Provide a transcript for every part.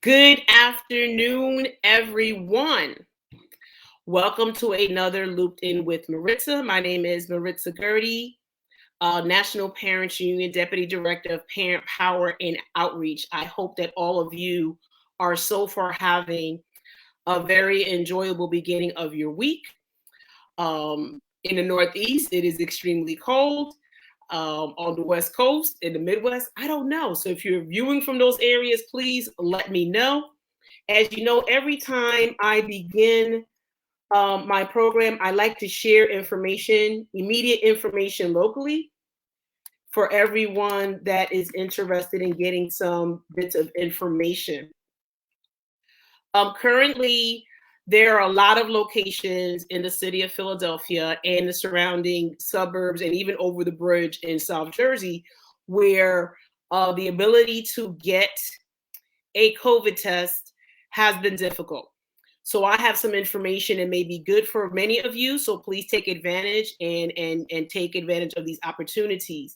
Good afternoon, everyone. Welcome to another Looped In with Maritza. My name is Maritza Gertie, National Parents Union Deputy Director of Parent Power and Outreach. I hope that all of you are so far having a very enjoyable beginning of your week. In the Northeast, it is extremely cold. On the West Coast, in the Midwest, I don't know. So if you're viewing from those areas, please let me know. As you know, every time I begin my program, I like to share information, immediate information locally for everyone that is interested in getting some bits of information. Currently, there are a lot of locations in the city of Philadelphia and the surrounding suburbs, and even over the bridge in South Jersey, where the ability to get a COVID test has been difficult. So I have some information that may be good for many of you. So please take advantage and take advantage of these opportunities.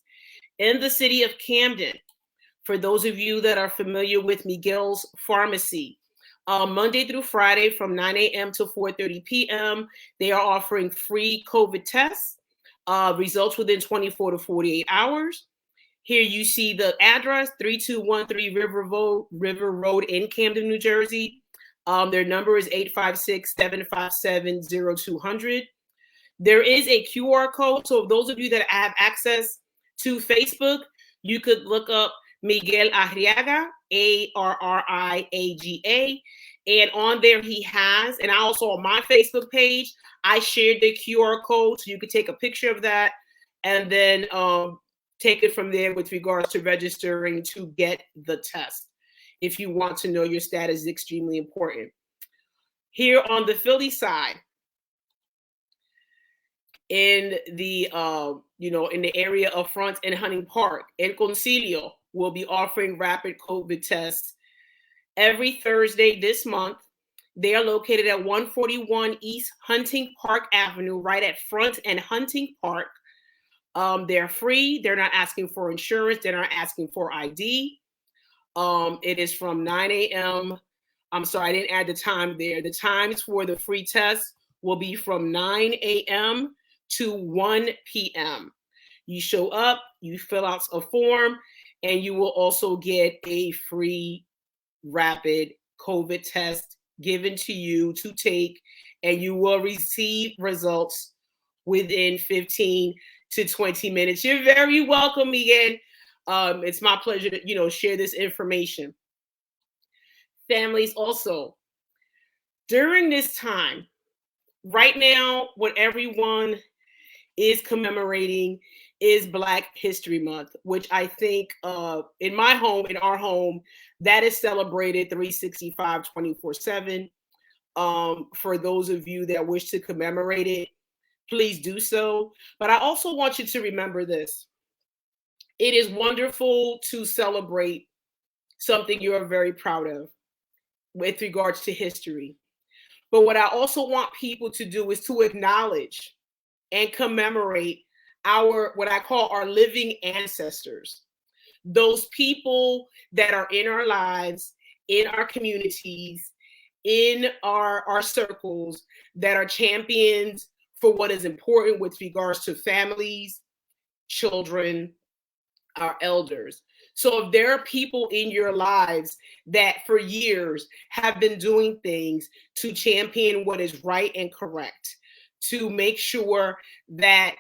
In the city of Camden, for those of you that are familiar with Miguel's Pharmacy, Monday through Friday from 9 a.m. to 4:30 p.m., they are offering free COVID tests, results within 24 to 48 hours. Here you see the address, 3213 River Road in Camden, New Jersey. Their number is 856-757-0200. There is a QR code. So those of you that have access to Facebook, you could look up Miguel Arriaga, Arriaga. And on there he has, and I also on my Facebook page, I shared the QR code. So you could take a picture of that and then take it from there with regards to registering to get the test. If you want to know your status is extremely important. Here on the Philly side, in the in the area of Front and Hunting Park, and Concilio will be offering rapid COVID tests every Thursday this month. They are located at 141 East Hunting Park Avenue, right at Front and Hunting Park. They're free. They're not asking for insurance. They're not asking for ID. It is from 9 a.m. I'm sorry, I didn't add the time there. The times for the free test will be from 9 a.m. to 1 p.m. You show up, you fill out a form, and you will also get a free rapid COVID test given to you to take, and you will receive results within 15 to 20 minutes. You're very welcome again. It's my pleasure to share this information. Families also, during this time, right now, what everyone is commemorating is Black History Month, which I think in my home, in our home, that is celebrated 365, 24/7. For those of you that wish to commemorate it, please do so. But I also want you to remember this. It is wonderful to celebrate something you are very proud of with regards to history. But what I also want people to do is to acknowledge and commemorate our, what I call our living ancestors, those people that are in our lives, in our communities, in our circles, that are champions for what is important with regards to families, children, our elders. So if there are people in your lives that for years have been doing things to champion what is right and correct, to make sure that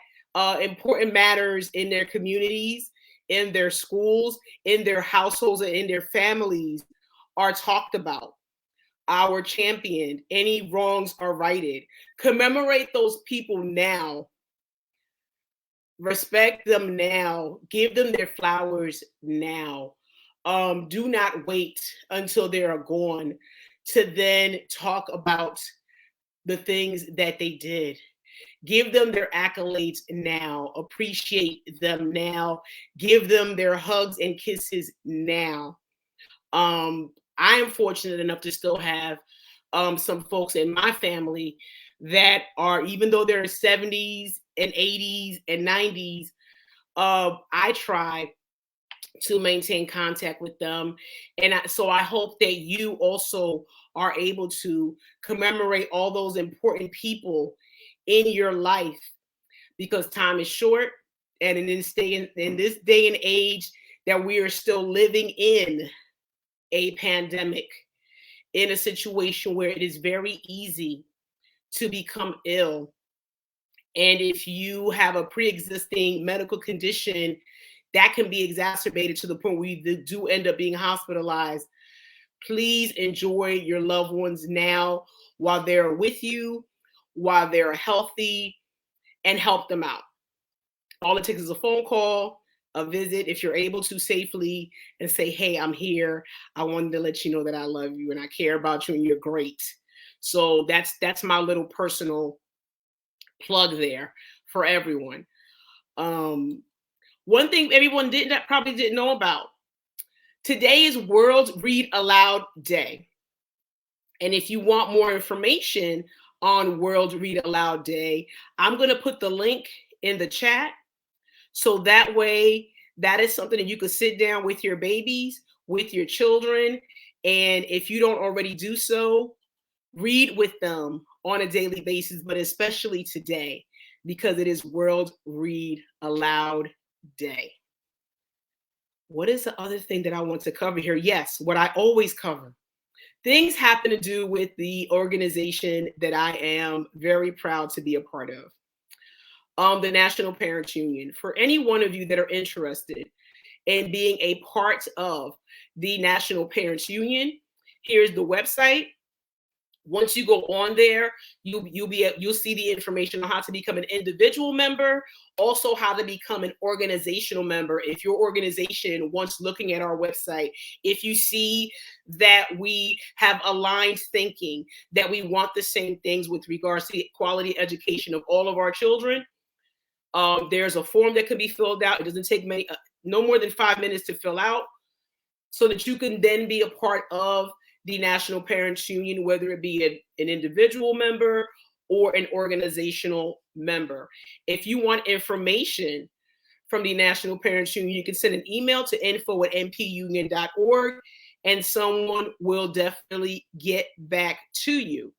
important matters in their communities, in their schools, in their households, and in their families are talked about, are championed, any wrongs are righted. Commemorate those people now. Respect them now. Give them their flowers now. Do not wait until they are gone to then talk about the things that they did. Give them their accolades now. Appreciate them now. Give them their hugs and kisses now. I am fortunate enough to still have some folks in my family that are, even though they're 70s and 80s and 90s, I try to maintain contact with them. And so I hope that you also are able to commemorate all those important people in your life, because time is short. And in this day and age that we are still living in a pandemic, in a situation where it is very easy to become ill. And if you have a pre-existing medical condition, that can be exacerbated to the point where you do end up being hospitalized. Please enjoy your loved ones now while they're with you, while they're healthy, and help them out. All it takes is a phone call, a visit, if you're able to safely, and say, hey, I'm here. I wanted to let you know that I love you and I care about you and you're great. So that's my little personal plug there for everyone. One thing everyone probably didn't know about: today is World Read Aloud Day. And if you want more information on World Read Aloud Day, I'm going to put the link in the chat. So that way, that is something that you could sit down with your babies, with your children. And if you don't already do so, read with them on a daily basis, but especially today, because it is World Read Aloud Day. What is the other thing that I want to cover here? Yes, what I always cover. Things happen to do with the organization that I am very proud to be a part of. The National Parents Union. For any one of you that are interested in being a part of the National Parents Union, here's the website. Once you go on there, you'll see the information on how to become an individual member, also how to become an organizational member. If your organization, once looking at our website, if you see that we have aligned thinking, that we want the same things with regards to the quality education of all of our children, there's a form that can be filled out. It doesn't take no more than 5 minutes to fill out, so that you can then be a part of the National Parents Union, whether it be an individual member or an organizational member. If you want information from the National Parents Union, you can send an email to info@npunion.org, and someone will definitely get back to you.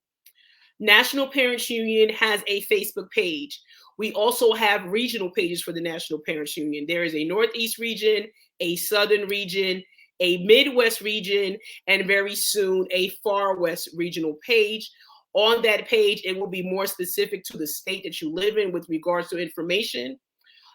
National Parents Union has a Facebook page. We also have regional pages for the National Parents Union. There is a Northeast region, a Southern region, a Midwest region, and very soon a Far West regional page. On that page, it will be more specific to the state that you live in with regards to information,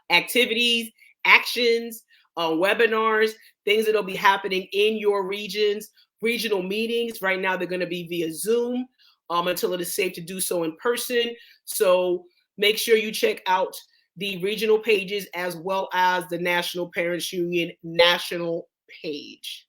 activities, actions, webinars, things that will be happening in your regions, regional meetings. Right now, they're going to be via Zoom until it is safe to do so in person. So make sure you check out the regional pages as well as the National Parents Union national page.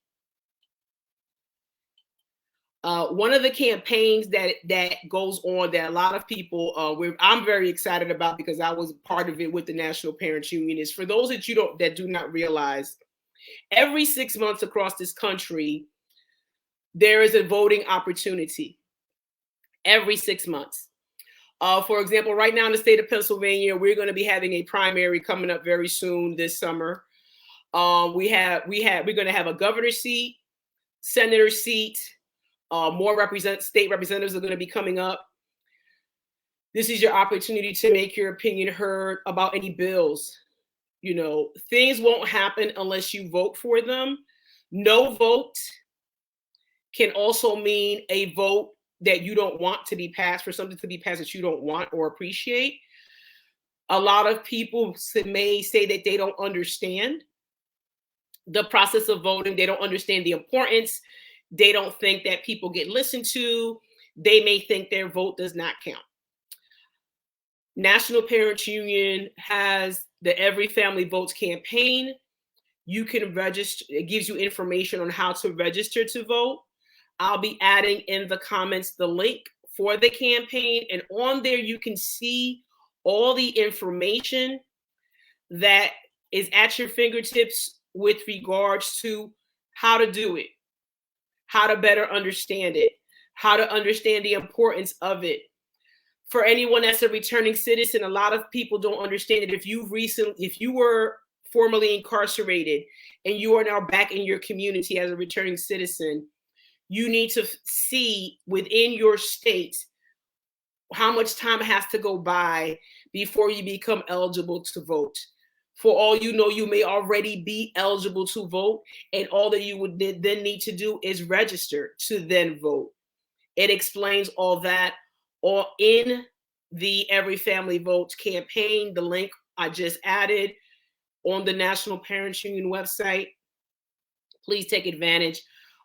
One of the campaigns that goes on that a lot of people, I'm very excited about because I was part of it with the National Parents Union, is for those that do not realize, every 6 months across this country, there is a voting opportunity. Every 6 months. For example, right now in the state of Pennsylvania, we're going to be having a primary coming up very soon this summer. We're going to have a governor's seat, senator seat. More state representatives are going to be coming up. This is your opportunity to make your opinion heard about any bills. You know, things won't happen unless you vote for them. No vote can also mean a vote that you don't want to be passed, for something to be passed that you don't want or appreciate. A lot of people may say that they don't understand the process of voting. They don't understand the importance. They don't think that people get listened to. They may think their vote does not count. National Parents Union has the Every Family Votes campaign. You can register. It gives you information on how to register to vote. I'll be adding in the comments the link for the campaign, and on there you can see all the information that is at your fingertips with regards to how to do it, how to better understand it, how to understand the importance of it. For anyone that's a returning citizen, a lot of people don't understand it. If you were formerly incarcerated, and you are now back in your community as a returning citizen, you need to see within your state how much time has to go by before you become eligible to vote. For all you know, you may already be eligible to vote, and all that you would then need to do is register to then vote. It explains all that all in the Every Family Votes campaign, the link I just added on the National Parents Union website. Please take advantage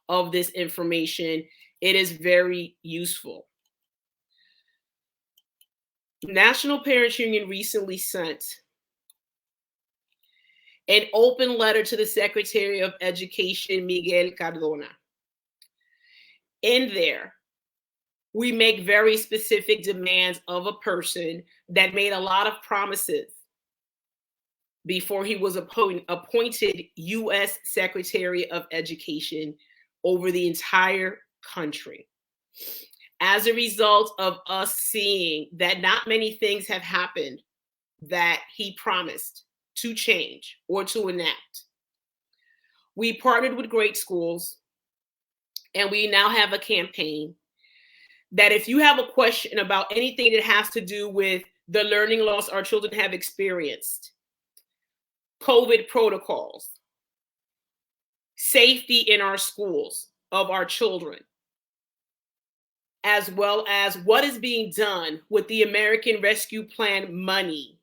of this information. It is very useful. National Parents Union recently sent an open letter to the Secretary of Education, Miguel Cardona. In there, we make very specific demands of a person that made a lot of promises before he was appointed U.S. Secretary of Education over the entire country. As a result of us seeing that not many things have happened that he promised to change or to enact, we partnered with great schools, and we now have a campaign that if you have a question about anything that has to do with the learning loss our children have experienced, COVID protocols, safety in our schools of our children, as well as what is being done with the American Rescue Plan money,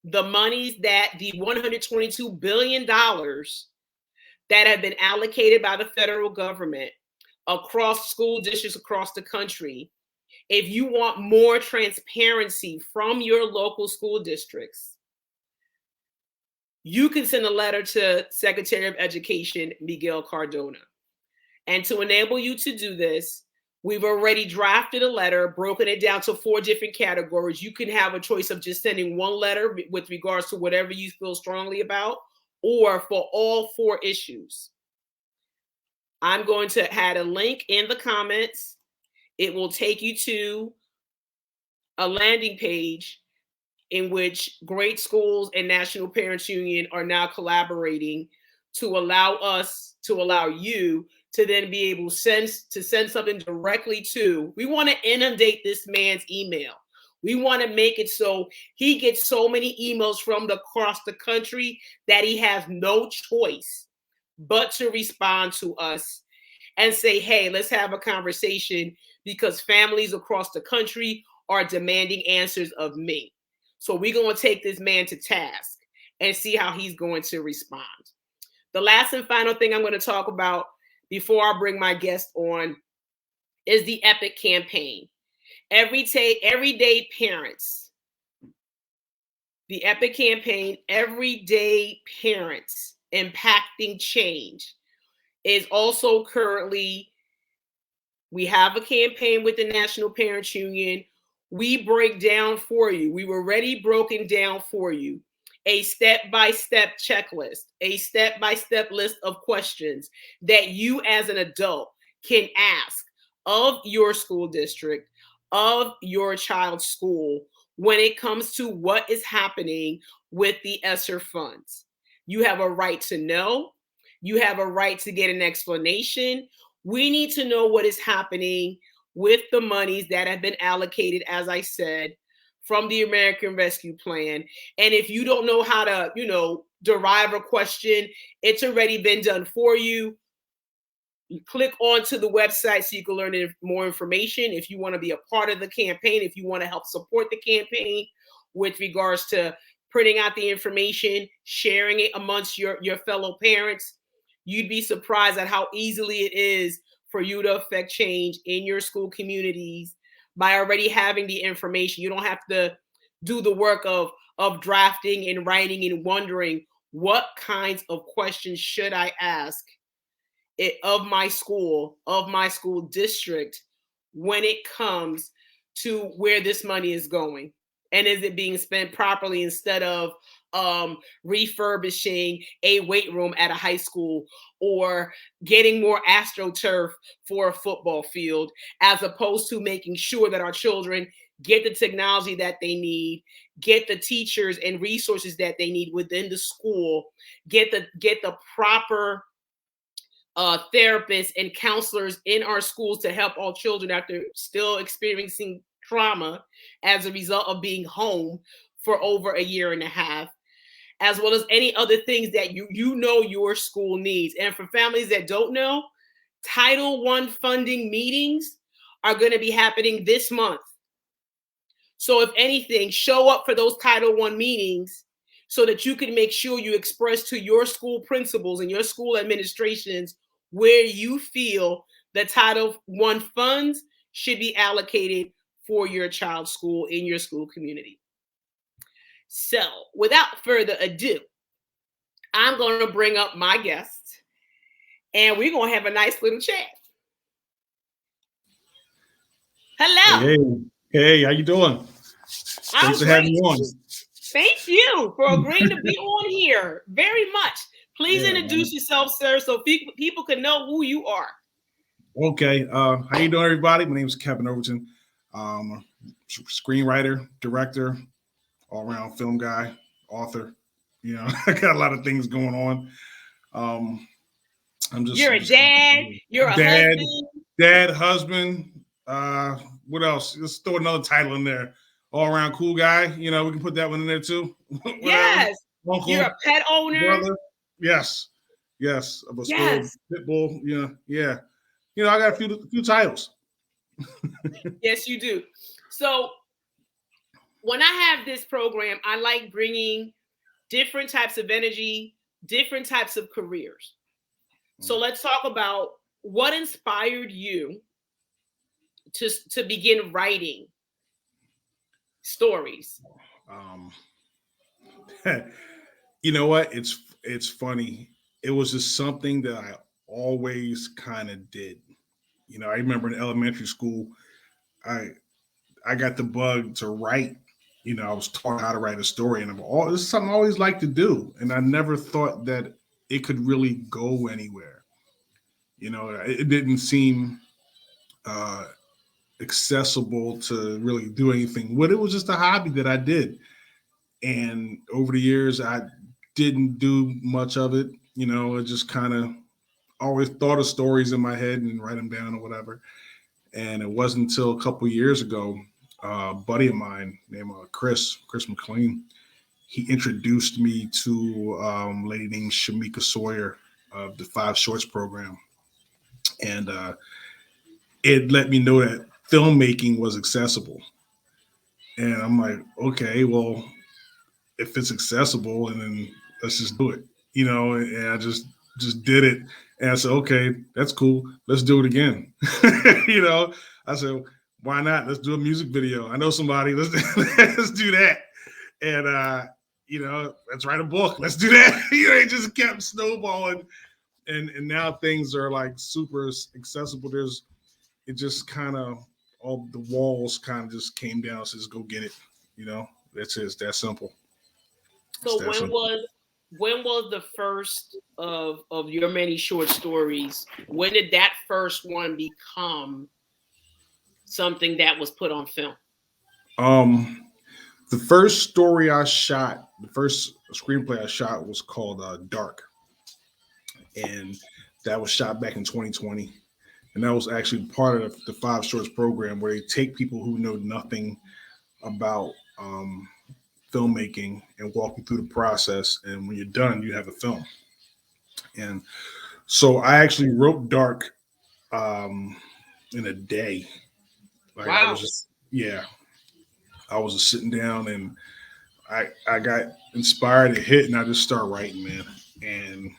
the monies that the $122 billion that have been allocated by the federal government across school districts across the country. If you want more transparency from your local school districts, you can send a letter to Secretary of Education, Miguel Cardona. And to enable you to do this, we've already drafted a letter, broken it down to 4 different categories. You can have a choice of just sending one letter with regards to whatever you feel strongly about, or for all 4 issues. I'm going to add a link in the comments. It will take you to a landing page in which great schools and National Parents Union are now collaborating to allow you to then be able to send something directly to. We want to inundate this man's email. We want to make it so he gets so many emails from across the country that he has no choice but to respond to us and say, hey, let's have a conversation, because families across the country are demanding answers of me. So we're going to take this man to task and see how he's going to respond. The last and final thing I'm going to talk about before I bring my guest on is the EPIC campaign. Everyday Parents. The EPIC campaign, Everyday Parents Impacting Change, is also currently, we have a campaign with the National Parents Union. We break down for you. We've already broken down for you a step-by-step checklist, a step-by-step list of questions that you as an adult can ask of your school district, of your child's school, when it comes to what is happening with the ESSER funds. You have a right to know. You have a right to get an explanation. We need to know what is happening with the monies that have been allocated, as I said, from the American Rescue Plan. And if you don't know how to, derive a question, it's already been done for you. You click onto the website so you can learn more information. If you want to be a part of the campaign, if you want to help support the campaign with regards to printing out the information, sharing it amongst your fellow parents, you'd be surprised at how easily it is for you to affect change in your school communities by already having the information. You don't have to do the work of drafting and writing and wondering what kinds of questions should I ask of my school district when it comes to where this money is going. And is it being spent properly instead of refurbishing a weight room at a high school or getting more AstroTurf for a football field, as opposed to making sure that our children get the technology that they need, get the teachers and resources that they need within the school, get the proper therapists and counselors in our schools to help all children after still experiencing trauma as a result of being home for over a year and a half, as well as any other things that you know your school needs. And for families that don't know, Title I funding meetings are going to be happening this month. So if anything, show up for those Title I meetings so that you can make sure you express to your school principals and your school administrations where you feel the Title I funds should be allocated for your child's school in your school community. So without further ado, I'm going to bring up my guest and we're going to have a nice little chat. Hello. Hey, how you doing? Thanks for having me on. Thank you for agreeing to be on here very much. Please introduce yourself, sir, so people can know who you are. Okay. How you doing, everybody? My name is Kevin Overton. Screenwriter, director, all-around film guy, author. You know, I got a lot of things going on. You're a dad. You're a husband. What else? Let's throw another title in there. All-around cool guy. You know, we can put that one in there too. Yes. Uncle, you're a pet owner. Brother. Yes. I'm a spoiled pit bull. Yeah. You know, I got a few titles. Yes, you do. So when I have this program, I like bringing different types of energy, different types of careers. So let's talk about what inspired you to begin writing stories. You know what? It's funny. It was just something that I always kind of did. You know, I remember in elementary school, I got the bug to write. You know, I was taught how to write a story, and this is something I always liked to do. And I never thought that it could really go anywhere. You know, it didn't seem accessible to really do anything with. It was just a hobby that I did. And over the years, I didn't do much of it. You know, I just kind of always thought of stories in my head and write them down or whatever. And it wasn't until a couple of years ago, a buddy of mine named Chris McLean, he introduced me to a lady named Shamika Sawyer of the 5 Shorts program. And it let me know that filmmaking was accessible. And I'm like, okay, well, if it's accessible, and then let's just do it, you know. And I just did it. And I said, okay, that's cool. Let's do it again. You know, I said, why not? Let's do a music video. I know somebody. Let's do that. And you know, let's write a book. Let's do that. You know, it just kept snowballing. And now things are like super accessible. It just kind of, all the walls kind of just came down. Says, go get it. You know, that's it. It's that simple. So when was the first of your many short stories? When did that first one become something that was put on film? The first story I shot, the first screenplay I shot was called Dark. And that was shot back in 2020. And that was actually part of the 5 Shorts program, where they take people who know nothing about filmmaking and walk you through the process. And when you're done, you have a film. And so I actually wrote Dark in a day. Like, wow. I was just sitting down, and I got inspired to hit, and I just started writing, man. And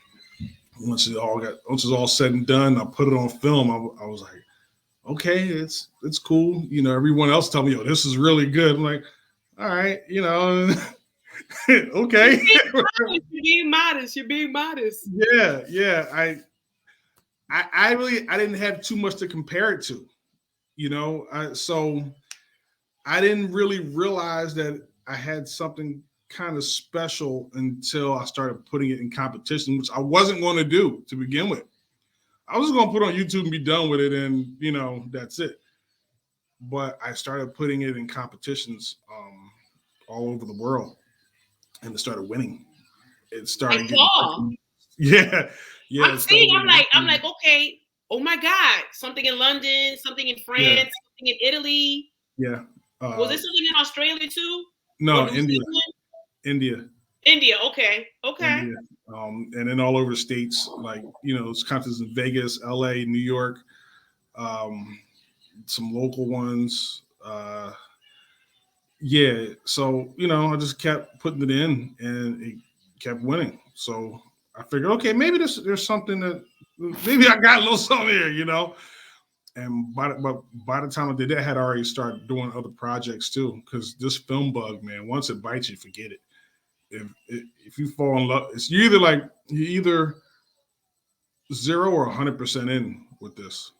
once it's all said and done, I put it on film. I was like, okay, it's cool. You know, everyone else tell me, yo, this is really good. I'm like, all right, you know, okay. You're being modest. Yeah. I didn't have too much to compare it to, you know. So I didn't really realize that I had something kind of special until I started putting it in competition, which I wasn't going to do to begin with. I was going to put on YouTube and be done with it, and, you know, that's it. But I started putting it in competitions all over the world, and it started winning. It I started getting, saw. yeah, yeah, I'm it started seeing. I'm getting, like, okay. Oh my God! Something in London, something in yeah, France, something in Italy. yeah. Was Uh, there something in Australia too, or no, New India, Zealand? India, India. Okay. Okay. India, and then all over the states, like it's concerts in Vegas, L.A., New York, um, some local ones. Yeah, so I just kept putting it in, and it kept winning. So I figured, okay, maybe there's something that maybe I got a little something here. And by the time I did that, I had already started doing other projects too. Because this film bug, man, once it bites you, forget it. If you fall in love, it's you either 0 or 100% in with this.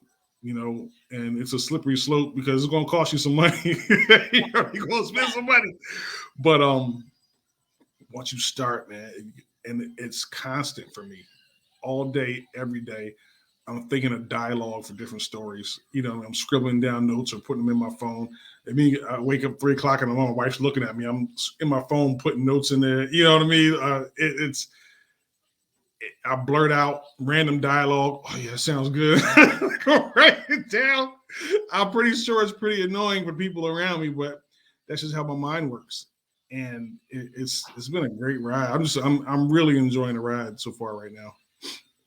And it's a slippery slope because it's going to cost you some money. You're going to spend some money, but once you start, man, and it's constant for me, all day, every day. I'm thinking of dialogue for different stories. I'm scribbling down notes or putting them in my phone. I mean, I wake up 3 o'clock in the morning, my wife's looking at me. I'm in my phone putting notes in there. You know what I mean? I blurt out random dialogue. Oh yeah, sounds good. Go write it down. I'm pretty sure it's pretty annoying for people around me, but that's just how my mind works. And it's been a great ride. I'm really enjoying the ride so far right now.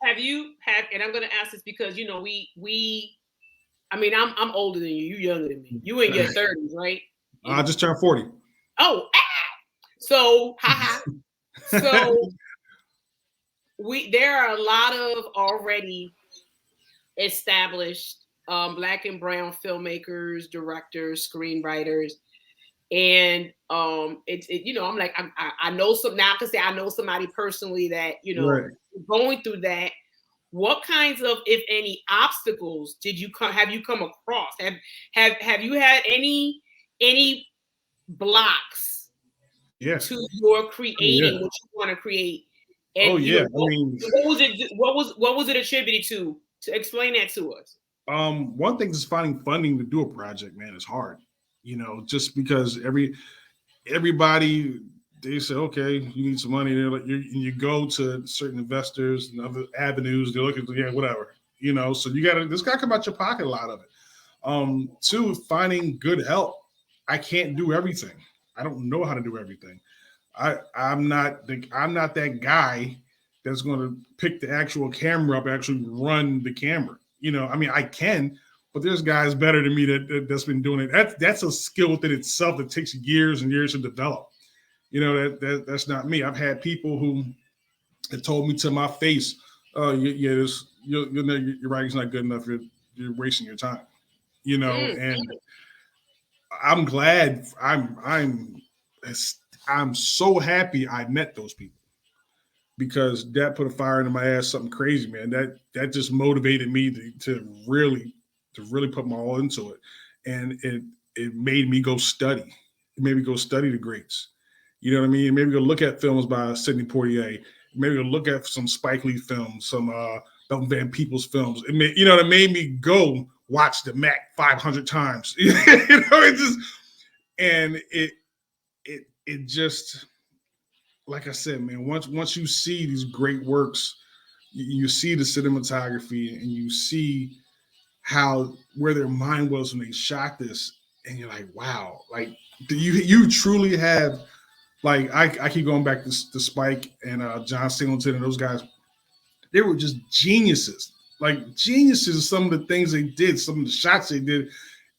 Have you had? And I'm going to ask this because we. I mean, I'm older than you. You younger than me. You in your 30s, right? I just turned 40. Oh, so haha. So there are a lot of already established black and brown filmmakers, directors, screenwriters, and I'm like I know some now. I can say I know somebody personally that Right. going through that. What kinds of, if any, obstacles have you come across? Have you had any blocks Yeah. to your Oh yeah. creating what you want to create? Oh And yeah. I what, mean, what was it? What was it attributed to? To explain that to us. one thing is finding funding to do a project, man, is hard. Just because everybody, they say, okay, you need some money. They're like, you go to certain investors and other avenues. They're looking, yeah, whatever. So this got to come out your pocket, a lot of it. Two, finding good help. I can't do everything. I don't know how to do everything. I'm not that guy that's going to pick the actual camera up, actually run the camera. I mean, I can, but there's guys better than me that's been doing it. That's a skill within itself that takes years and years to develop. That's not me. I've had people who have told me to my face, your writing's not good enough. You're wasting your time. Mm. And I'm glad. I'm so happy I met those people, because that put a fire into my ass, something crazy, man. That just motivated me to really put my all into it, and it made me go study. It made me go study the greats. You know what I mean? Maybe go look at films by Sidney Poitier. Maybe go look at some Spike Lee films, some Belton Van Peebles films. It made me go watch the Mac 500 times. It just and it just, like I said, man, once you see these great works, you see the cinematography and you see where their mind was when they shot this, and you're like, wow, like you truly have, like I keep going back to Spike and John Singleton and those guys. They were just geniuses, like geniuses of some of the things they did, some of the shots they did.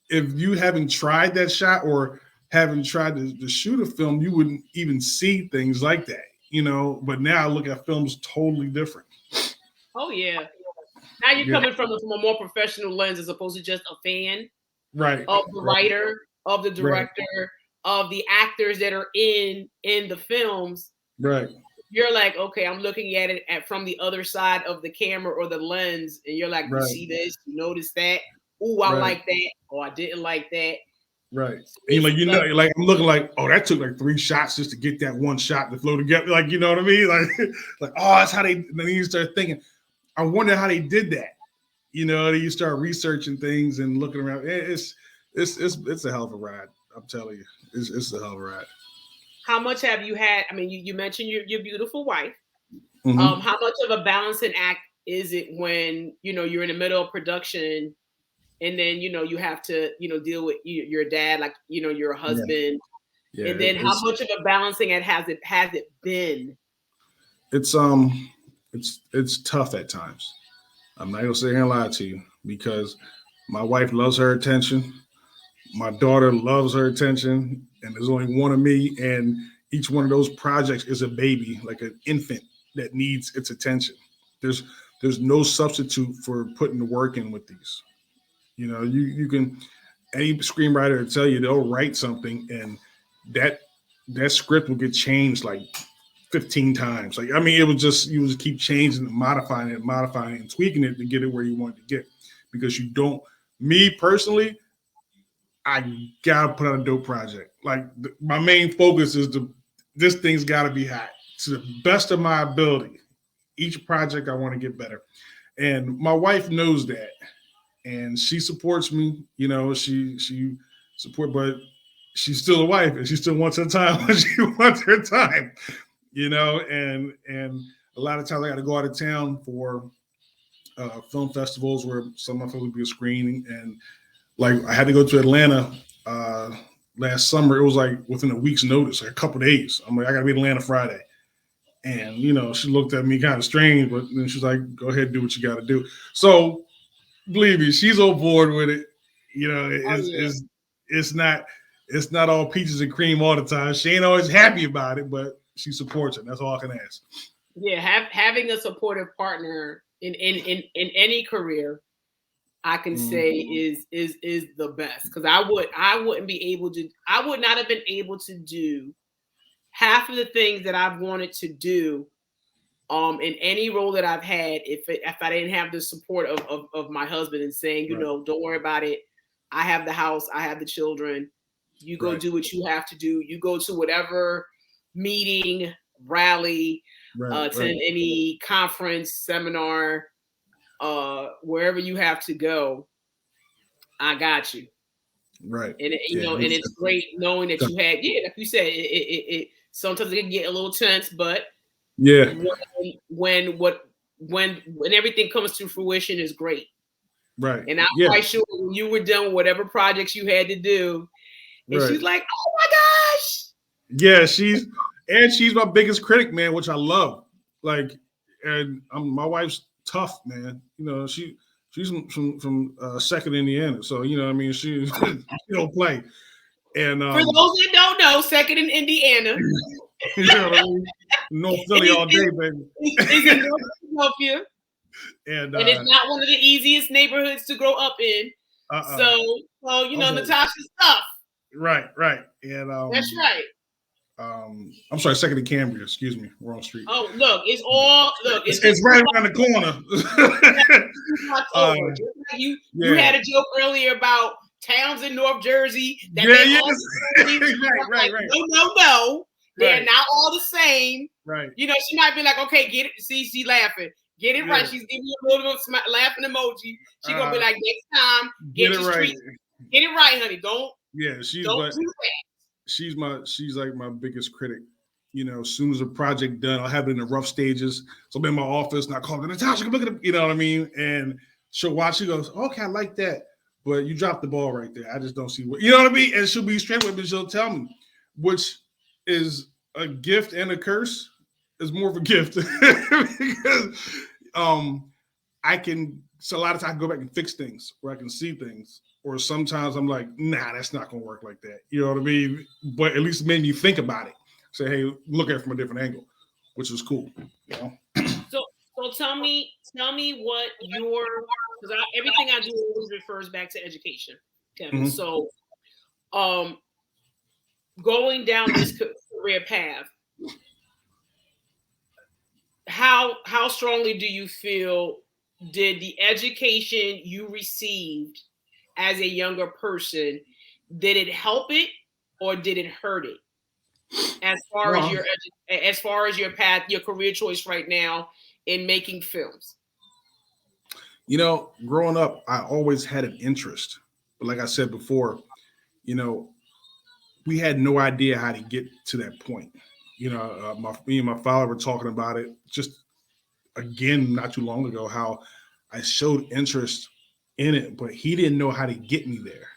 If you haven't tried that shot or haven't tried to shoot a film, you wouldn't even see things like that. But now I look at films totally different. Oh yeah. Now you're Yeah. coming from a more professional lens as opposed to just a fan Right. of the Right. writer, of the Right. director, of the actors that are in the films. Right. You're like, okay, I'm looking at it from the other side of the camera or the lens, and you're like, you Right. see this, you notice that. Oh, I Right. like that. Oh, I didn't like that. Right. So And it's like I'm looking like, oh, that took like 3 shots just to get that one shot to flow together. Like, you know what I mean? Like, oh, that's how they. Then you start thinking, I wonder how they did that. Then you start researching things and looking around. It's a hell of a ride. I'm telling you, it's a hell of a ride. how much have you had? I mean, you mentioned your beautiful wife. Mm-hmm. How much of a balancing act is it when you're in the middle of production, and then you have to deal with your dad, like your Yeah, husband, yeah. and then how much of a balancing act has it been? It's it's tough at times. I'm not gonna sit here and lie to you because my wife loves her attention. My daughter loves her attention, and there's only one of me, and each one of those projects is a baby, like an infant that needs its attention. There's there's no substitute for putting the work in with these. You can any screenwriter will tell you they'll write something and that that script will get changed like 15 times. Like I mean, it was just you just keep changing and modifying it and tweaking it to get it where you want it to get. Because you don't me personally, I gotta put out a dope project. Like my main focus is this thing's gotta be hot to the best of my ability. Each project I want to get better. And my wife knows that. And she supports me, she support, but she's still a wife and she still wants her time when she wants her time, and a lot of times I got to go out of town for film festivals where some of them will be a screening, and like I had to go to Atlanta last summer. It was like within a week's notice, like a couple days. I'm like, I gotta be in Atlanta Friday. And she looked at me kind of strange, but then she's like, go ahead, do what you gotta do. So believe me, she's on board with it. Oh, yeah. It's not all peaches and cream all the time. She ain't always happy about it, but she supports it. That's all I can ask. Yeah, having a supportive partner in any career, I can say is the best, because I wouldn't be able to I would not have been able to do half of the things that I've wanted to do in any role that I've had if I didn't have the support of my husband and saying, Right. don't worry about it. I have the house, I have the children. You go Right. do what you have to do. You go to whatever meeting, rally, Right. attend any conference, seminar, wherever you have to go. I got you. Right. And Yeah. and it's great knowing that you had, yeah, like you said, it sometimes it can get a little tense, but Yeah. when everything comes to fruition is great. Right. And I'm Yeah. quite sure when you were done with whatever projects you had to do, and Right. she's like, "Oh my gosh!" Yeah, she's my biggest critic, man, which I love. Like, and my wife's tough, man. She's from Second Indiana, so what I mean, she don't play. And For those that don't know, Second in Indiana, you know what I mean? North Philly all day, baby. Is in North Philadelphia, and it's not one of the easiest neighborhoods to grow up in. So Natasha's tough. Right. And That's right. I'm sorry, Second in Cambria. Excuse me, wrong street. Oh, it's right around the corner. You had a joke earlier about towns in North Jersey. That right. No. They're not all the same. Right. She might be like, okay, get it. See, she laughing. Get it right. She's giving you a little bit of laughing emoji. She gonna be like, next time, get it right. Get it right, honey. Don't do that. She's like my biggest critic. As soon as a project done, I'll have it in the rough stages. So I'm in my office and I call her, Natasha, look at it. You know what I mean? And she'll watch. She goes, okay, I like that, but you dropped the ball right there. I just don't see what, you know what I mean? And she'll be straight with me. She'll tell me, which is a gift and a curse. Is more of a gift because I can. So a lot of times I can go back and fix things, or I can see things, or sometimes I'm like, nah, that's not gonna work like that. You know what I mean? But at least it made me think about it. Say, hey, look at it from a different angle, which is cool. So tell me what because everything I do always refers back to education, Kevin. Mm-hmm. So, going down this career path, how strongly do you feel did the education you received as a younger person, did it help it or did it hurt it? As far as your path, your career choice right now in making films. Growing up, I always had an interest, but like I said before, we had no idea how to get to that point. Me and my father were talking about it just again not too long ago. How I showed interest in it, but he didn't know how to get me there.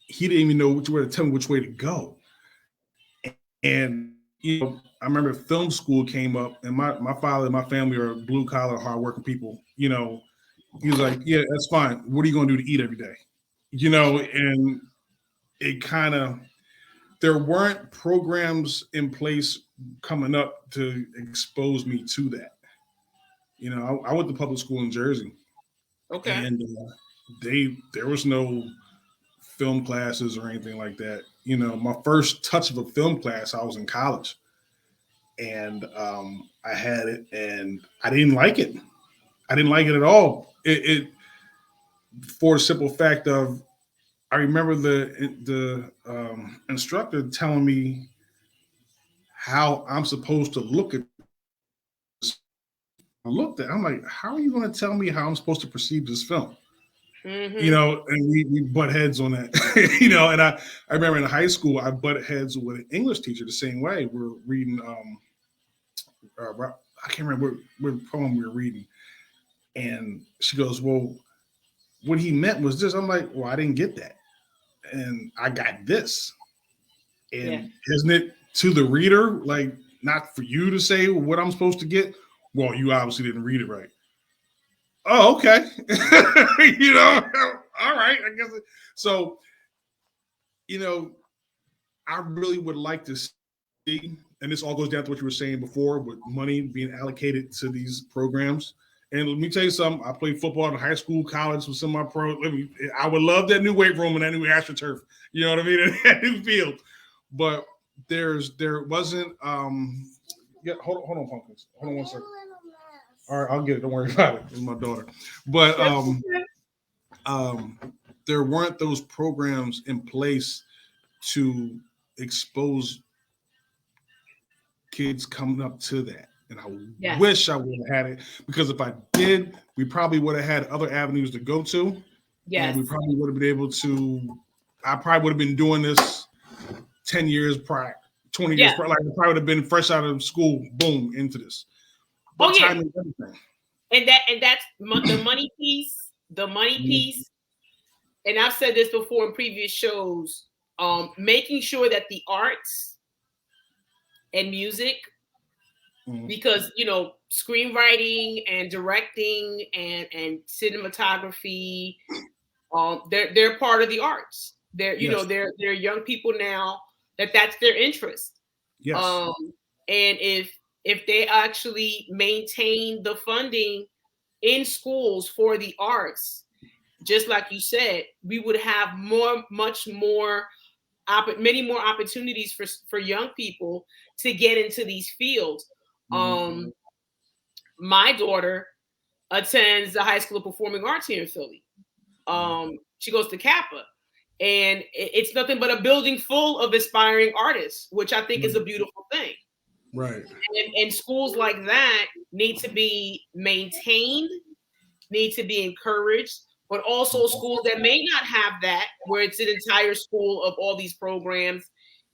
He didn't even know which way to tell me which way to go. And I remember film school came up, and my father and my family are blue collar, hardworking people. He was like, "Yeah, that's fine. What are you going to do to eat every day?" And it kind of there weren't programs in place coming up to expose me to that. I went to public school in Jersey, Okay. and there was no film classes or anything like that. My first touch of a film class, I was in college, and I had it, and I didn't like it. I didn't like it at all. It for the simple fact of I remember the instructor telling me how I'm supposed to look at this. I looked at. I'm like, how are you going to tell me how I'm supposed to perceive this film? Mm-hmm. And we butt heads on that. And I remember in high school I butt heads with an English teacher the same way. We were reading I can't remember what poem we were reading, and she goes, "Well, what he meant was this." I'm like, "Well, I didn't get that, and I got this." Yeah. And isn't it to the reader, like not for you to say what I'm supposed to get? Well, you obviously didn't read it right. Oh, okay. All right. I guess so. I really would like to see, and this all goes down to what you were saying before, with money being allocated to these programs. And let me tell you something. I played football in high school, college with some of my pro. I would love that new weight room and that new AstroTurf. You know what I mean? That new field. But there wasn't. Yeah, hold on, pumpkins. Hold on one second. All right, I'll get it. Don't worry about it. It's my daughter. But there weren't those programs in place to expose kids coming up to that. And I wish I would have had it, because if I did, we probably would have had other avenues to go to. Yes. And we probably would have been able to, I probably would have been doing this 10 years prior, 20 years prior. Like I probably would have been fresh out of school, boom, into this. But time is everything. And that's the money piece, piece. And I've said this before in previous shows, making sure that the arts and music, because screenwriting and directing and cinematography, they're part of the arts. They're they're young people now that's their interest. Yes. And if they actually maintain the funding in schools for the arts, just like you said, we would have many more opportunities for young people to get into these fields. My daughter attends the High School of Performing Arts here in Philly. She goes to Kappa, and it's nothing but a building full of aspiring artists, which I think is a beautiful thing. Right. And schools like that need to be maintained, need to be encouraged, but also schools that may not have that, where it's an entire school of all these programs,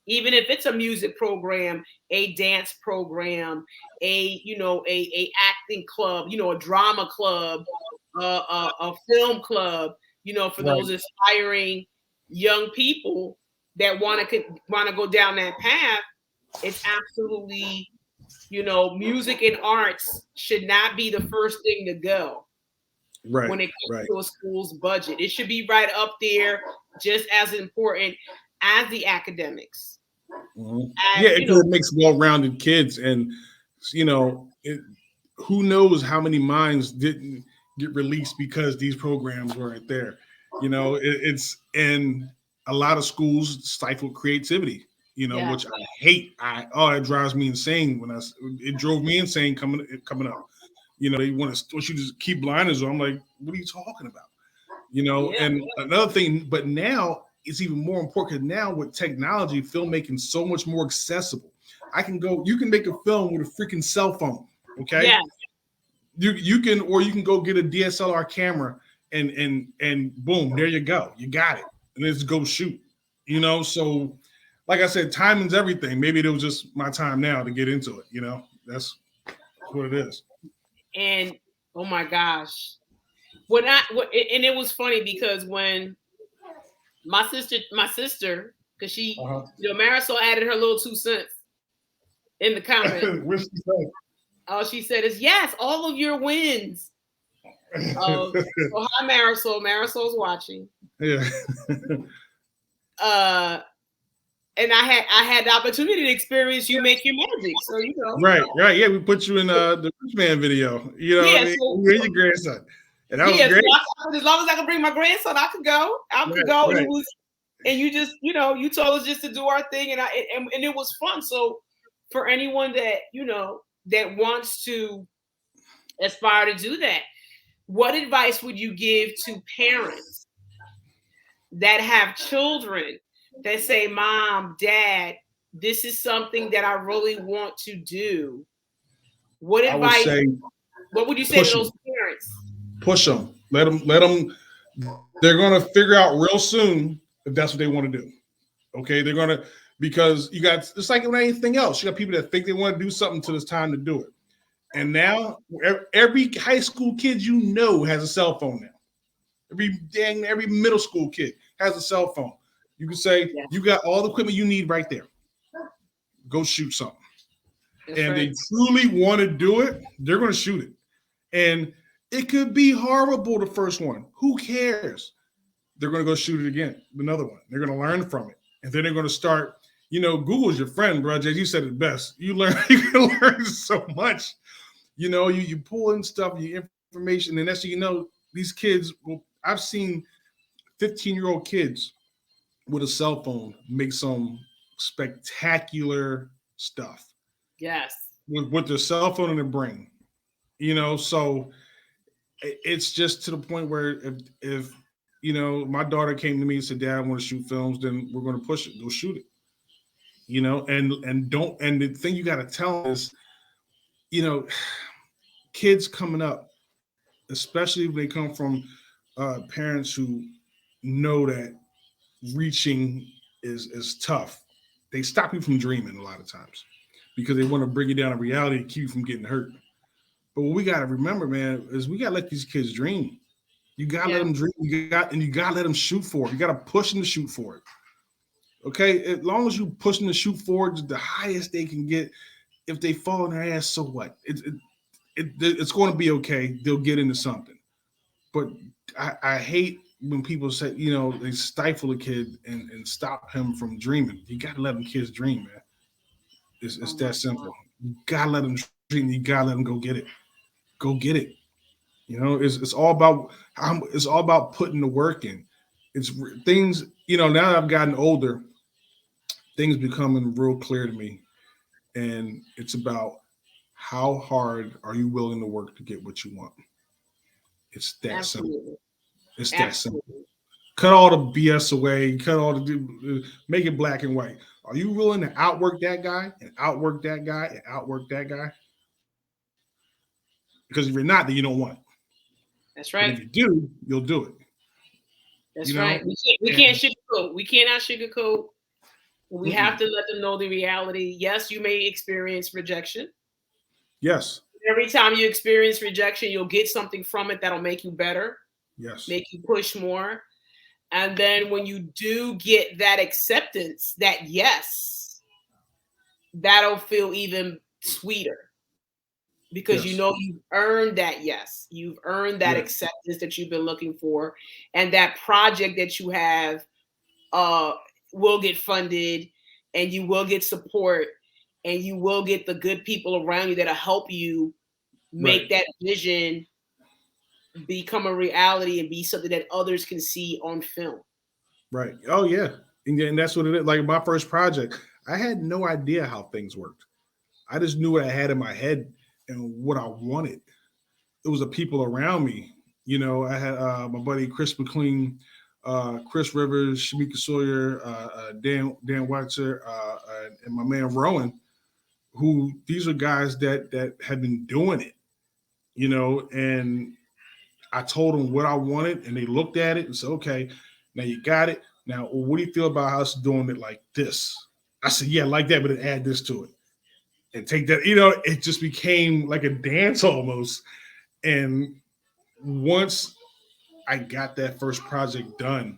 even if it's a music program, a dance program, a acting club, a drama club, a film club, for those aspiring young people that want to go down that path. It's absolutely, music and arts should not be the first thing to go. Right. When it comes to a school's budget, it should be right up there, just as important as the academics. It makes well-rounded kids, and who knows how many minds didn't get released because these programs weren't there. It's and a lot of schools stifle creativity. Which I hate. It drives me insane it drove me insane coming up. They want you to just keep blinders on. I'm like, what are you talking about? And another thing, but now it's even more important, because now with technology, filmmaking so much more accessible. You can make a film with a freaking cell phone. Okay. Yeah. You can go get a DSLR camera and boom, there you go. You got it. And let's go shoot. So like I said, timing's everything. Maybe it was just my time now to get into it. You know, that's what it is. And oh my gosh, and it was funny because when my sister, because she, Marisol added her little 2 cents in the comment. What's she say? All she said is, "Yes, all of your wins." So hi Marisol. Marisol's watching. Yeah. And I had the opportunity to experience you make your magic. So you know. Right. Yeah, we put you in the Rich Man video. You know, yeah, what I mean? So, You're your grandson, and that was great. So as long as I can bring my grandson, I could go. Right. And it was, and you just, you told us just to do our thing, and it was fun. So for anyone that that wants to aspire to do that, what advice would you give to parents that have children that say, "Mom, Dad, this is something that I really want to do"? What advice? What would you say to those parents? Push them. Let them. They're going to figure out real soon if that's what they want to do. Okay, they're going to, because you got, it's like with anything else. You got people that think they want to do something till it's time to do it. And now every high school kid has a cell phone now. Every middle school kid has a cell phone. You can say, you got all the equipment you need right there. Go shoot something. That's and right. They truly want to do it, they're going to shoot it. And it could be horrible the first one. Who cares? They're going to go shoot it again, another one. They're going to learn from it. And then they're going to start, Google's your friend, bro. Jay, you said it best. You can learn so much. You pull in stuff, your information, and that's these kids, I've seen 15-year-old kids with a cell phone make some spectacular stuff. Yes. With their cell phone in their brain. So it's just to the point where if my daughter came to me and said, "Dad, I want to shoot films," then we're going to push it. Go shoot it. And the thing you got to tell them is, kids coming up, especially if they come from parents who know that reaching is tough, they stop you from dreaming a lot of times because they want to bring you down to reality to keep you from getting hurt. But what we got to remember, man, is we got to let these kids dream. You got to let them dream. You got to let them shoot for it. You got to push them to shoot for it. Okay? As long as you push them to shoot for it, the highest they can get. If they fall on their ass, so what? It's going to be okay. They'll get into something. But I hate when people say, they stifle a kid and stop him from dreaming. You got to let them kids dream, man. It's that simple. You got to let them dream. You got to let them go get it. Go get it. It's all about putting the work in. It's things, now that I've gotten older, things becoming real clear to me. And it's about how hard are you willing to work to get what you want? It's that simple. It's that simple. Cut all the BS away. Make it black and white. Are you willing to outwork that guy and outwork that guy and outwork that guy? Because if you're not, then you don't want it. That's right. But if you do, you'll do it. That's right. We can't sugarcoat. We cannot sugarcoat. We have to let them know the reality. Yes, you may experience rejection. Yes. Every time you experience rejection, you'll get something from it that'll make you better. Yes. Make you push more. And then when you do get that acceptance, that yes, that'll feel even sweeter. Because you've earned that yes. You've earned that acceptance that you've been looking for. And that project that you have will get funded, and you will get support, and you will get the good people around you that'll help you make that vision become a reality and be something that others can see on film. Right. Oh, yeah. And that's what it is. Like my first project, I had no idea how things worked. I just knew what I had in my head and what I wanted. It was the people around me. I had my buddy Chris McLean, Chris Rivers, Shamika Sawyer, Dan Watcher, and my man Rowan, who these are guys that had been doing it, and I told them what I wanted, and they looked at it and said, "Okay, now you got it. Now, what do you feel about us doing it like this?" I said, yeah, like that, but then add this to it and take that. It just became like a dance almost. And once I got that first project done,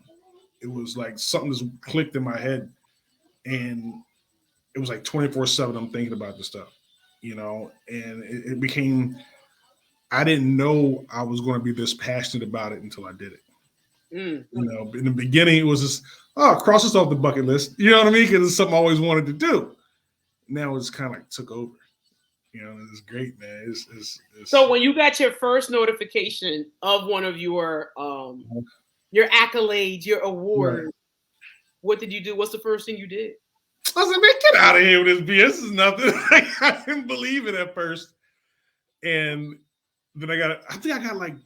it was like something just clicked in my head, and it was like 24/7. I'm thinking about this stuff, and it became. I didn't know I was going to be this passionate about it until I did it. In the beginning, it was just, cross this off the bucket list. You know what I mean? Because it's something I always wanted to do. Now it's kind of like took over. It's great, man. It's So when you got your first notification of one of your accolades, your award, right, what did you do? What's the first thing you did? I said, man, get out of here with this BS. This is nothing. I didn't believe it at first. And then I think I got like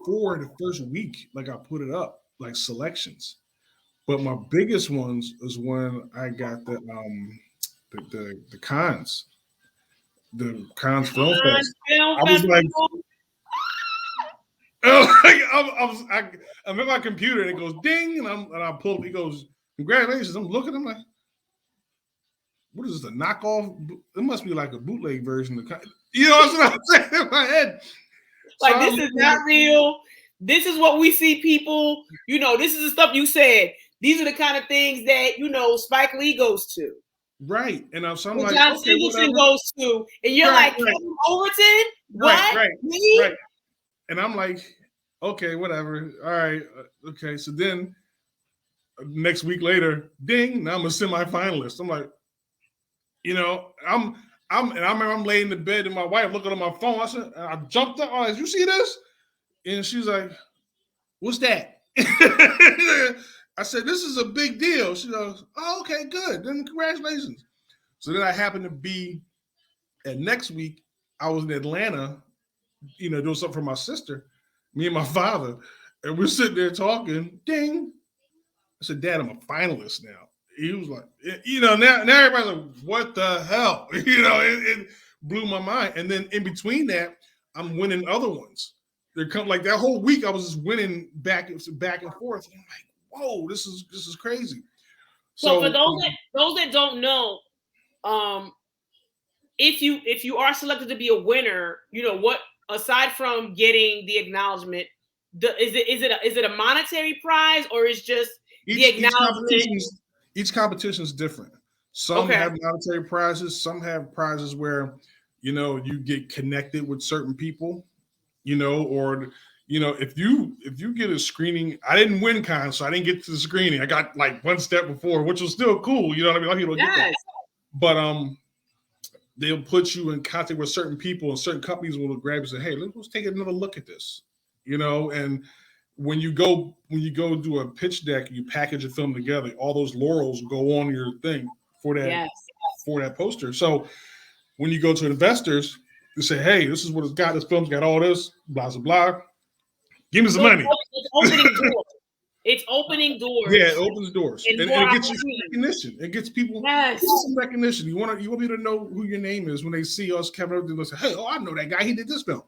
4 in the first week. Like I put it up, like selections. But my biggest ones is when I got the Cannes. The Cannes Film Fest. I was like, I'm in my computer and it goes ding, and I pull. It goes, congratulations. I'm looking. I'm like, what is this? A knockoff? It must be like a bootleg version of. What I'm saying in my head. Like, so this is not real. This is what we see people. This is the stuff you said. These are the kind of things that Spike Lee goes to. Right, and I'm like, John Singleton goes to, and you're like, Overton, what? Right. And I'm like, okay, whatever. All right, okay. So then, next week later, ding! Now I'm a semi-finalist. I'm like, I remember I'm laying in the bed and my wife looking on my phone. I jumped up. Did you see this? And she's like, "What's that?" I said, "This is a big deal." She goes, "Oh, okay, good. Then congratulations." So then I happened to be at next week. I was in Atlanta, doing something for my sister, me and my father, and we're sitting there talking. Ding! I said, "Dad, I'm a finalist now." He was like, now everybody's like, "What the hell?" It blew my mind. And then in between that, I'm winning other ones. There come like that whole week, I was just winning back and forth. And I'm like, whoa, this is crazy. So for those that don't know, if you are selected to be a winner, what, aside from getting the acknowledgement, is it a monetary prize, or is just the acknowledgement? Each competition is different. Some have monetary prizes. Some have prizes where, you get connected with certain people, or if you get a screening. I didn't win Cannes, so I didn't get to the screening. I got like one step before, which was still cool. You know what I mean? A lot of people don't get that. But they'll put you in contact with certain people, and certain companies will grab you and say, "Hey, let's take another look at this." And when you go do a pitch deck, you package a film together, all those laurels go on your thing for that poster. So when you go to investors, you say, "Hey, this is what it's got. This film's got all this, blah, blah, blah. Give me some money." It's opening doors. It's opening doors. Yeah, it opens doors. And it gets you some recognition. It gets people some recognition. You want people to know who your name is when they see us coming up and say, "Hey, I know that guy. He did this film."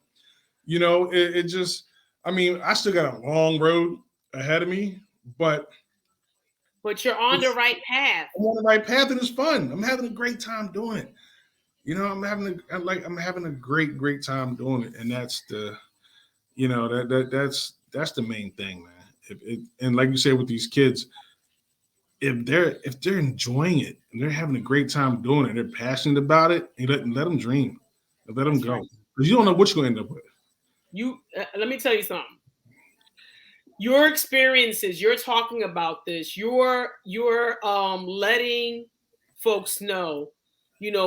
It just, I still got a long road ahead of me, but you're on the right path. I'm on the right path, and it's fun. I'm having a great time doing it. I'm having a great time doing it, and that's the, that's the main thing, man. And like you said with these kids, if they're enjoying it and they're having a great time doing it, they're passionate about it, and let them dream, and let them go, because you don't know what you're going to end up with. Let me tell you something. Your experiences, you're talking about this, you're letting folks know,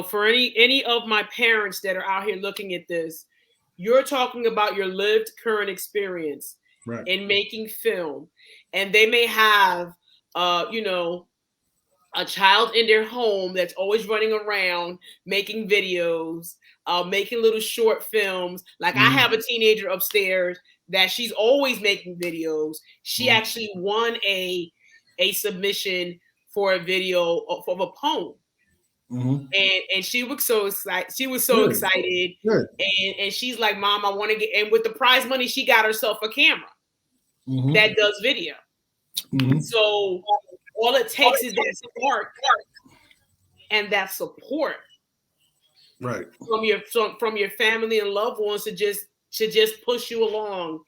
for any of my parents that are out here looking at this, you're talking about your lived current experience in making film. And they may have a child in their home that's always running around making videos, making little short films. Like I have a teenager upstairs that she's always making videos. She actually won a submission for a video of a poem. And she was so excited. She was so excited. And she's like, "Mom, I want to get," and with the prize money, she got herself a camera that does video. So all it takes is that spark and that support Right. from your family and loved ones to just push you along.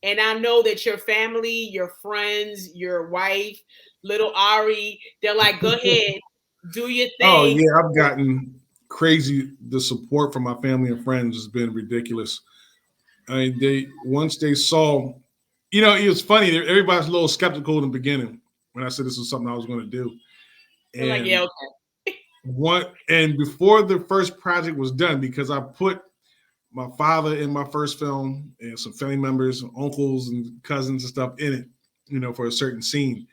And I know that your family, your friends, your wife, little Ari, they're like, go ahead, do your Oh thing. yeah, I've gotten crazy. The support from my family and friends has been ridiculous. I mean, once they saw, it was funny. Everybody's a little skeptical in the beginning when I said this was something I was going to do, They're like, yeah, and okay. before the first project was done, because I put my father in my first film and some family members, uncles and cousins and stuff in it, for a certain scene.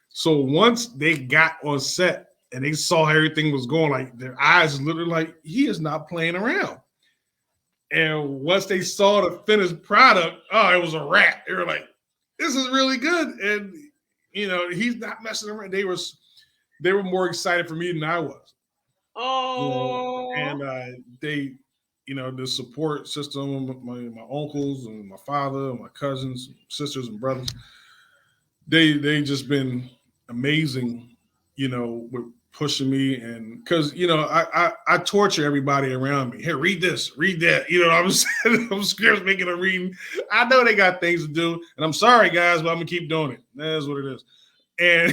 So once they got on set and they saw how everything was going, like their eyes literally like, he is not playing around. And once they saw the finished product, oh, it was a wrap. They were like, this is really good. And he's not messing around. They were more excited for me than I was. Oh, And they, the support system, my uncles and my father, and my cousins, sisters and brothers, they just been amazing, with pushing me. And because I torture everybody around me. Here, read this, read that. I'm saying, I'm scared of making a reading. I know they got things to do, and I'm sorry guys, but I'm gonna keep doing it. That's what it is. And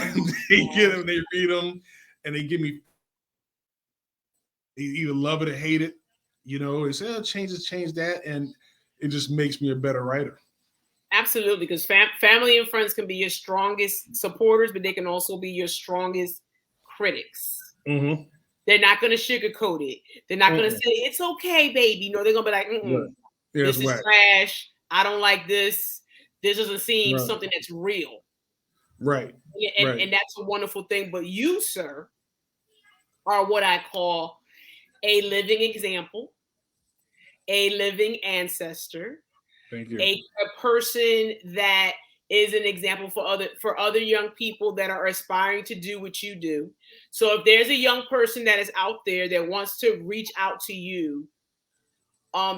they get them, they read them, and they give me, they either love it or hate it. They say, oh, change this, change that, and it just makes me a better writer. absolutely. Because family and friends can be your strongest supporters, but they can also be your strongest critics. Mm-hmm. They're not going to sugarcoat it. They're not going to say, it's okay, baby. No, they're going to be like, Right. Yeah, this is trash. I don't like this. This doesn't seem right. something that's real. Right. And that's a wonderful thing. But you, sir, are what I call a living example, a living ancestor, Thank you. a person that is an example for other young people that are aspiring to do what you do. So if there's a young person that is out there that wants to reach out to you,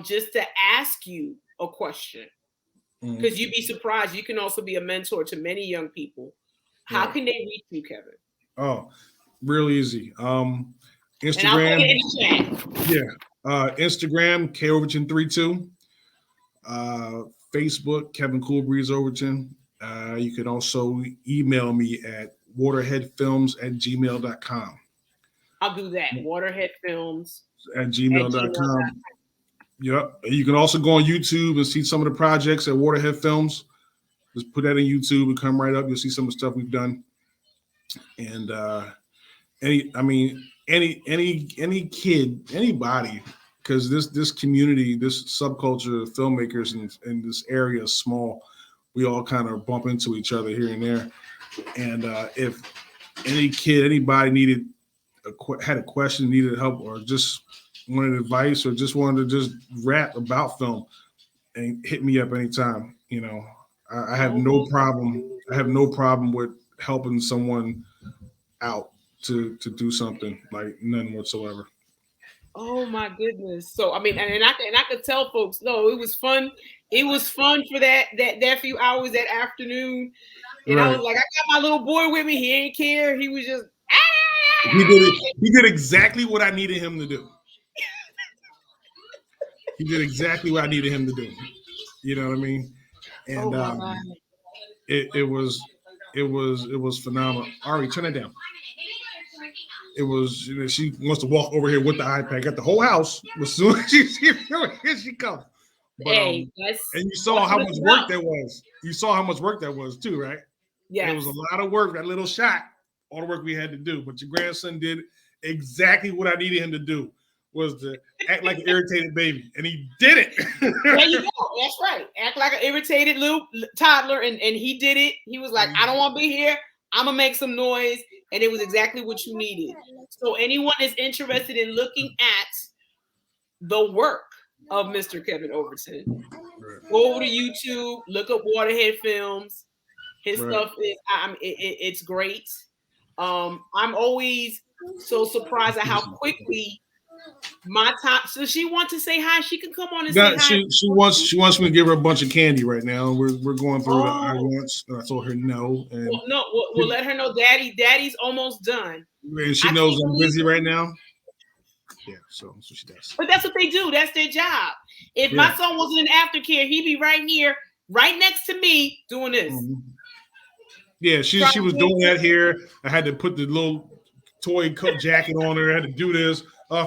just to ask you a question, because you'd be surprised, you can also be a mentor to many young people. How can they reach you, Kevin? Oh, real easy. Instagram. Instagram, KOverton32. Facebook, Kevin Coolbreeze Overton. You can also email me at waterheadfilms@gmail.com. I'll do that. Waterheadfilms at gmail.com. Yep. You can also go on YouTube and see some of the projects at Waterhead Films. Just put that in YouTube and come right up. You'll see some of the stuff we've done. And any kid, anybody, because this community, this subculture of filmmakers in this area is small. We all kind of bump into each other here and there. And if any kid, anybody had a question, needed help, or just wanted advice, or just wanted to just rap about film, and hit me up anytime. I have no problem. I have no problem with helping someone out to do something, like none whatsoever. Oh my goodness! So I mean, and I could tell folks, no, it was fun. It was fun for that few hours that afternoon, and I was like, I got my little boy with me. He ain't care. He was just. He did exactly what I needed him to do. He did exactly what I needed him to do. You know what I mean? And it was phenomenal. Ari, turn it down. It was, she wants to walk over here with the iPad. Got the whole house. As soon as here she comes. But, and you saw how much work that was. You saw how much work that was too, right? Yeah. It was a lot of work. That little shot, all the work we had to do. But your grandson did exactly what I needed him to do, was to act like an irritated baby. And he did it. There you go. That's right. Act like an irritated little toddler. And he did it. He was like, I don't want to be here. I'm going to make some noise. And it was exactly what you needed. So anyone is interested in looking at the work of Mr. Kevin Overton, go over to YouTube, look up Waterhead Films. His stuff is, it's great. I'm always so surprised at how quickly My time. So she wants to say hi. She can come on and say That hi. she wants me to give her a bunch of candy right now. We're going through the I Oh, wants. And I told her no, and well, no. We'll let her know. Daddy's almost done. she I knows can't I'm believe busy it. right now. Yeah, so that's what she does. But that's what they do. That's their job. If my Yeah. son wasn't in aftercare, he'd be right here, right next to me, doing this. Yeah, she was doing that here. I had to put the little toy coat jacket on her. I had to do this.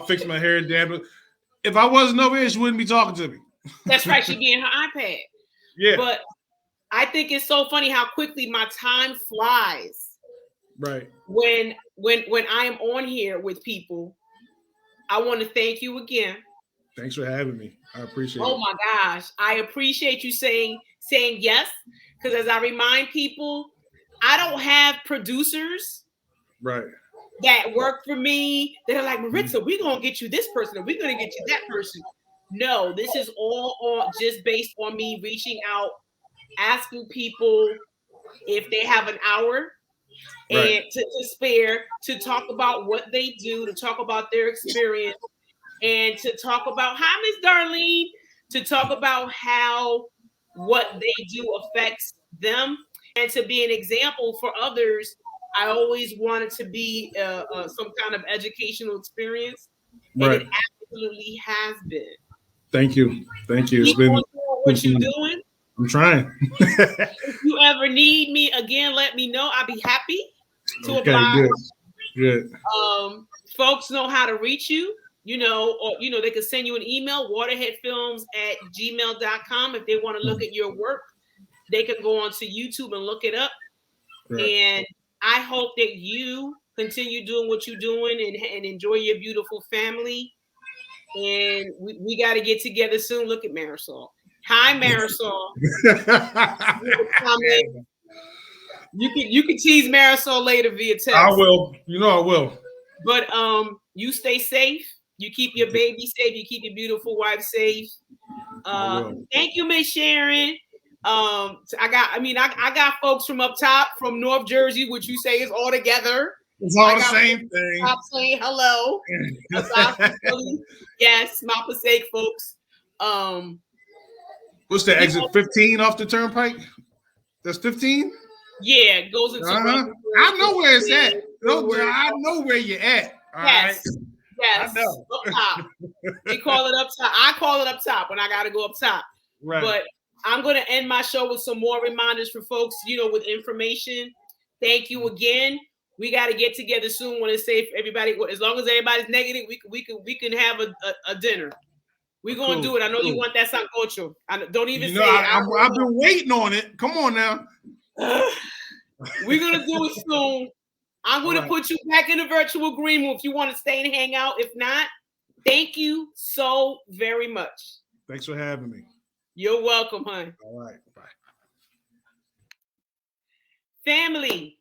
Fix my hair, Dad. But if I wasn't over here, she wouldn't be talking to me. That's right. She'd be in her iPad. Yeah. But I think it's so funny how quickly my time flies. Right. When I am on here with people, I want to thank you again. Thanks for having me. I appreciate it. Oh my gosh, I appreciate you saying yes. Because as I remind people, I don't have producers Right. that work for me that are like, Maritza, we're gonna get you this person, or we're gonna get you that person. No, this is all on just based on me reaching out, asking people if they have an hour Right. and to spare to talk about what they do, to talk about their experience, and to talk about hi, Miss Darlene, to talk about how what they do affects them, and to be an example for others. I always wanted to be some kind of educational experience, and Right. it absolutely has been. Thank you. Thank you. It's Keep been on doing what you're doing. I'm trying. If you ever need me again, let me know. I'll be happy to Okay, oblige. good. Folks know how to reach you, or they can send you an email, waterheadfilms@gmail.com. If they want to look at your work, they can go onto YouTube and look it up. Right. And I hope that you continue doing what you're doing and enjoy your beautiful family. And we got to get together soon. Look at Marisol. Hi, Marisol. You can tease Marisol later via text. I will. I will. But you stay safe. You keep your baby safe. You keep your beautiful wife safe. Thank you, Miss Sharon. I got folks from up top from North Jersey, which you say is all together. It's all the same thing. Stop saying hello. Yes, my Passaic folks. What's the exit 15 off the turnpike? That's 15? Yeah, it goes into I know where it's at. I know where you're at. All yes. Right? Yes. I know. Up top. They call it up top. I call it up top when I gotta go up top. Right. But I'm gonna end my show with some more reminders for folks, with information. Thank you again. We got to get together soon when it's safe. Everybody, as long as everybody's negative, we can have a dinner. We're gonna do it. I know you want that sancocho. Don't even say it. I've been waiting on it. Come on now. We're gonna do it soon. I'm gonna put you back in the virtual green room if you want to stay and hang out. If not, thank you so very much. Thanks for having me. You're welcome, hon. All right. Bye. Family,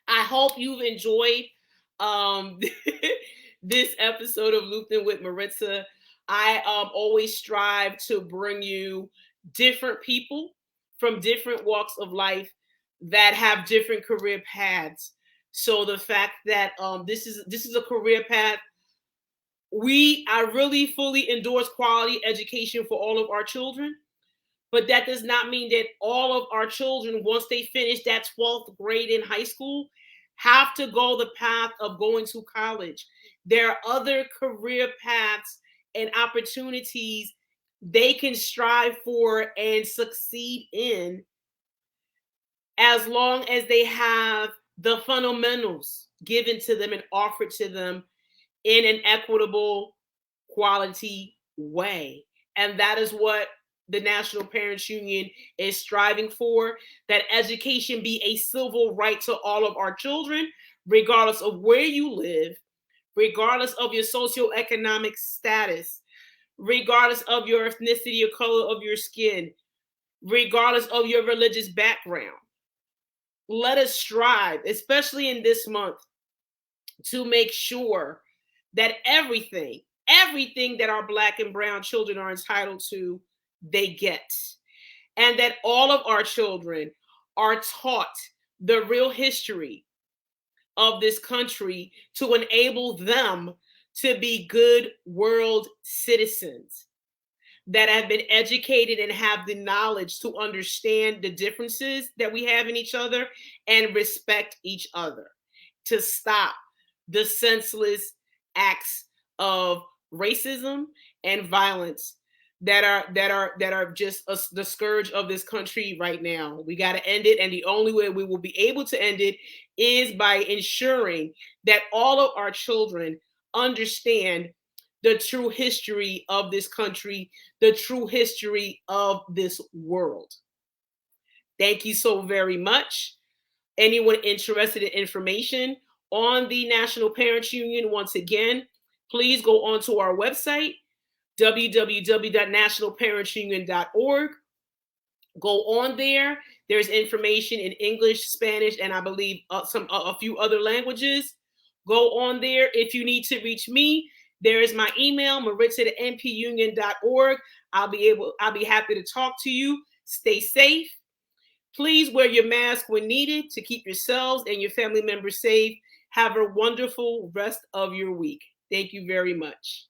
I hope you've enjoyed this episode of Looped In with Maritza. I always strive to bring you different people from different walks of life that have different career paths. So the fact that this is a career path, I really fully endorse quality education for all of our children. But that does not mean that all of our children, once they finish that 12th grade in high school, have to go the path of going to college. There are other career paths and opportunities they can strive for and succeed in, as long as they have the fundamentals given to them and offered to them in an equitable, quality way. And that is what the National Parents Union is striving for, that education be a civil right to all of our children, regardless of where you live, regardless of your socioeconomic status, regardless of your ethnicity or color of your skin, regardless of your religious background. Let us strive, especially in this month, to make sure that everything that our Black and brown children are entitled to, they get. And that all of our children are taught the real history of this country to enable them to be good world citizens that have been educated and have the knowledge to understand the differences that we have in each other and respect each other, to stop the senseless acts of racism and violence that are just the scourge of this country right now. We got to end it, and the only way we will be able to end it is by ensuring that all of our children understand the true history of this country, the true history of this world. Thank you so very much. Anyone interested in information on the National Parents Union, once again, please go onto our website, www.nationalparentsunion.org. Go on there. There's information in English, Spanish, and I believe a few other languages. Go on there. If you need to reach me, there is my email, Maritza@npunion.org. I'll be happy to talk to you. Stay safe. Please wear your mask when needed to keep yourselves and your family members safe. Have a wonderful rest of your week. Thank you very much.